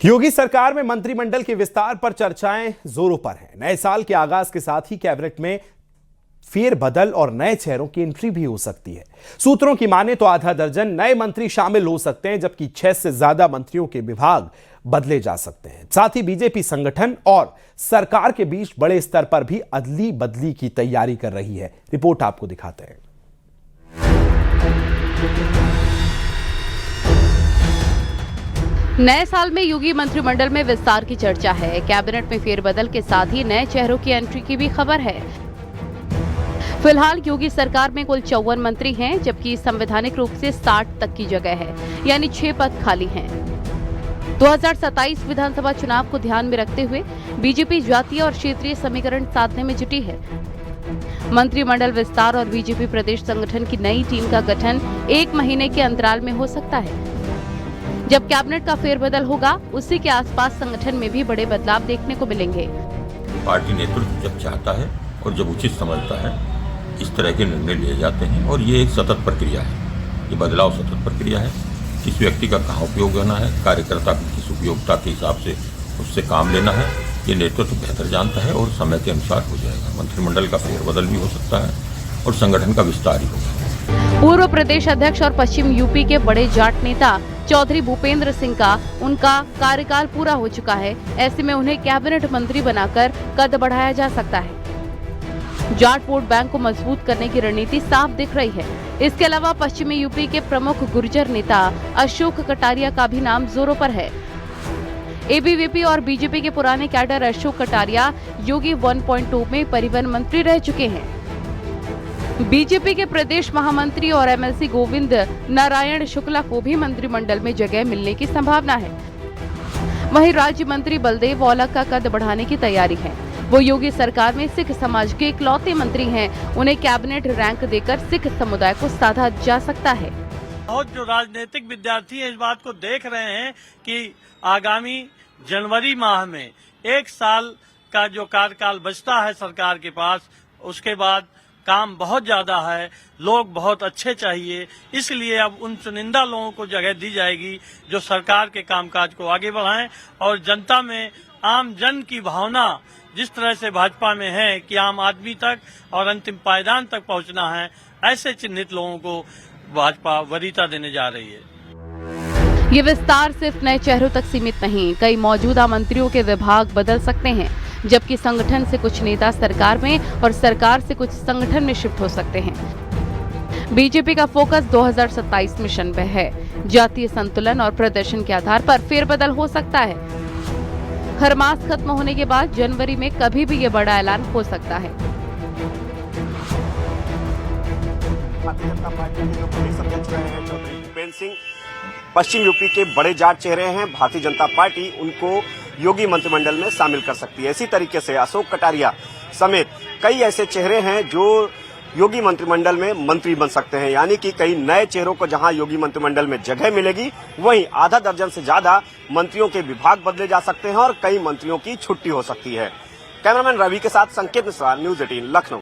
योगी सरकार में मंत्रिमंडल के विस्तार पर चर्चाएं जोरों पर हैं। नए साल के आगाज के साथ ही कैबिनेट में फेरबदल और नए चेहरों की एंट्री भी हो सकती है। सूत्रों की माने तो आधा दर्जन नए मंत्री शामिल हो सकते हैं, जबकि 6 से ज्यादा मंत्रियों के विभाग बदले जा सकते हैं। साथ ही बीजेपी संगठन और सरकार के बीच बड़े स्तर पर भी अदली बदली की तैयारी कर रही है। रिपोर्ट आपको दिखाते हैं। नए साल में योगी मंत्रिमंडल में विस्तार की चर्चा है। कैबिनेट में फेरबदल के साथ ही नए चेहरों की एंट्री की भी खबर है। फिलहाल योगी सरकार में कुल 54 मंत्री हैं, जबकि संवैधानिक रूप से 60 तक की जगह है, यानी 6 पद खाली हैं। 2027 विधानसभा चुनाव को ध्यान में रखते हुए बीजेपी जातीय और क्षेत्रीय समीकरण साधने में जुटी है। मंत्रिमंडल विस्तार और बीजेपी प्रदेश संगठन की नई टीम का गठन 1 महीने के अंतराल में हो सकता है। जब कैबिनेट का फेरबदल होगा, उसी के आसपास संगठन में भी बड़े बदलाव देखने को मिलेंगे। पार्टी नेतृत्व जब चाहता है और जब उचित समझता है, इस तरह के निर्णय लिए जाते हैं और ये एक सतत प्रक्रिया है। ये बदलाव सतत प्रक्रिया है। किस व्यक्ति का कहाँ उपयोग करना है, कार्यकर्ता की किस उपयोगिता के हिसाब से उससे काम लेना है, ये नेतृत्व बेहतर जानता है और समय के अनुसार हो जाएगा। मंत्रिमंडल का फेरबदल भी हो सकता है और संगठन का विस्तार ही होगा। पूर्व प्रदेश अध्यक्ष और पश्चिम यूपी के बड़े जाट नेता चौधरी भूपेंद्र सिंह का उनका कार्यकाल पूरा हो चुका है। ऐसे में उन्हें कैबिनेट मंत्री बनाकर कद बढ़ाया जा सकता है। जाट वोट बैंक को मजबूत करने की रणनीति साफ दिख रही है। इसके अलावा पश्चिमी यूपी के प्रमुख गुर्जर नेता अशोक कटारिया का भी नाम जोरों पर है। एबीवीपी और बीजेपी के पुराने कैडर अशोक कटारिया योगी 1.2 में परिवहन मंत्री रह चुके हैं। बीजेपी के प्रदेश महामंत्री और एमएलसी गोविंद नारायण शुक्ला को भी मंत्रिमंडल में जगह मिलने की संभावना है। वहीं राज्य मंत्री बलदेव औलख का कद बढ़ाने की तैयारी है। वो योगी सरकार में सिख समाज के इकलौते मंत्री हैं। उन्हें कैबिनेट रैंक देकर सिख समुदाय को साधा जा सकता है। बहुत जो राजनीतिक विद्यार्थी हैं इस बात को देख रहे हैं कि आगामी जनवरी माह में 1 साल का जो कार्यकाल बचता है सरकार के पास, उसके बाद काम बहुत ज्यादा है, लोग बहुत अच्छे चाहिए। इसलिए अब उन चुनिंदा लोगों को जगह दी जाएगी जो सरकार के कामकाज को आगे बढ़ाएं और जनता में आम जन की भावना जिस तरह से भाजपा में है कि आम आदमी तक और अंतिम पायदान तक पहुंचना है, ऐसे चिन्हित लोगों को भाजपा वरीयता देने जा रही है। ये विस्तार सिर्फ नए चेहरों तक सीमित नहीं, कई मौजूदा मंत्रियों के विभाग बदल सकते हैं, जबकि संगठन से कुछ नेता सरकार में और सरकार से कुछ संगठन में शिफ्ट हो सकते हैं। बीजेपी का फोकस 2027 मिशन पे है। जातीय संतुलन और प्रदर्शन के आधार पर फेरबदल हो सकता है। हर मास खत्म होने के बाद जनवरी में कभी भी ये बड़ा ऐलान हो सकता है। भारतीय जनता पार्टी के जो प्रदेश अध्यक्ष रहे हैं चौधरी भूपेंद्र सिंह, पश्चिम यूपी के बड़े जाट चेहरे हैं। भारतीय जनता पार्टी उनको योगी मंत्रिमंडल में शामिल कर सकती है। इसी तरीके से अशोक कटारिया समेत कई ऐसे चेहरे हैं जो योगी मंत्रिमंडल में मंत्री बन सकते हैं। यानी कि कई नए चेहरों को जहां योगी मंत्रिमंडल में जगह मिलेगी, वहीं आधा दर्जन से ज्यादा मंत्रियों के विभाग बदले जा सकते हैं और कई मंत्रियों की छुट्टी हो सकती है। कैमरामैन रवि के साथ संकेत मिश्रा, न्यूज़ 18 लखनऊ।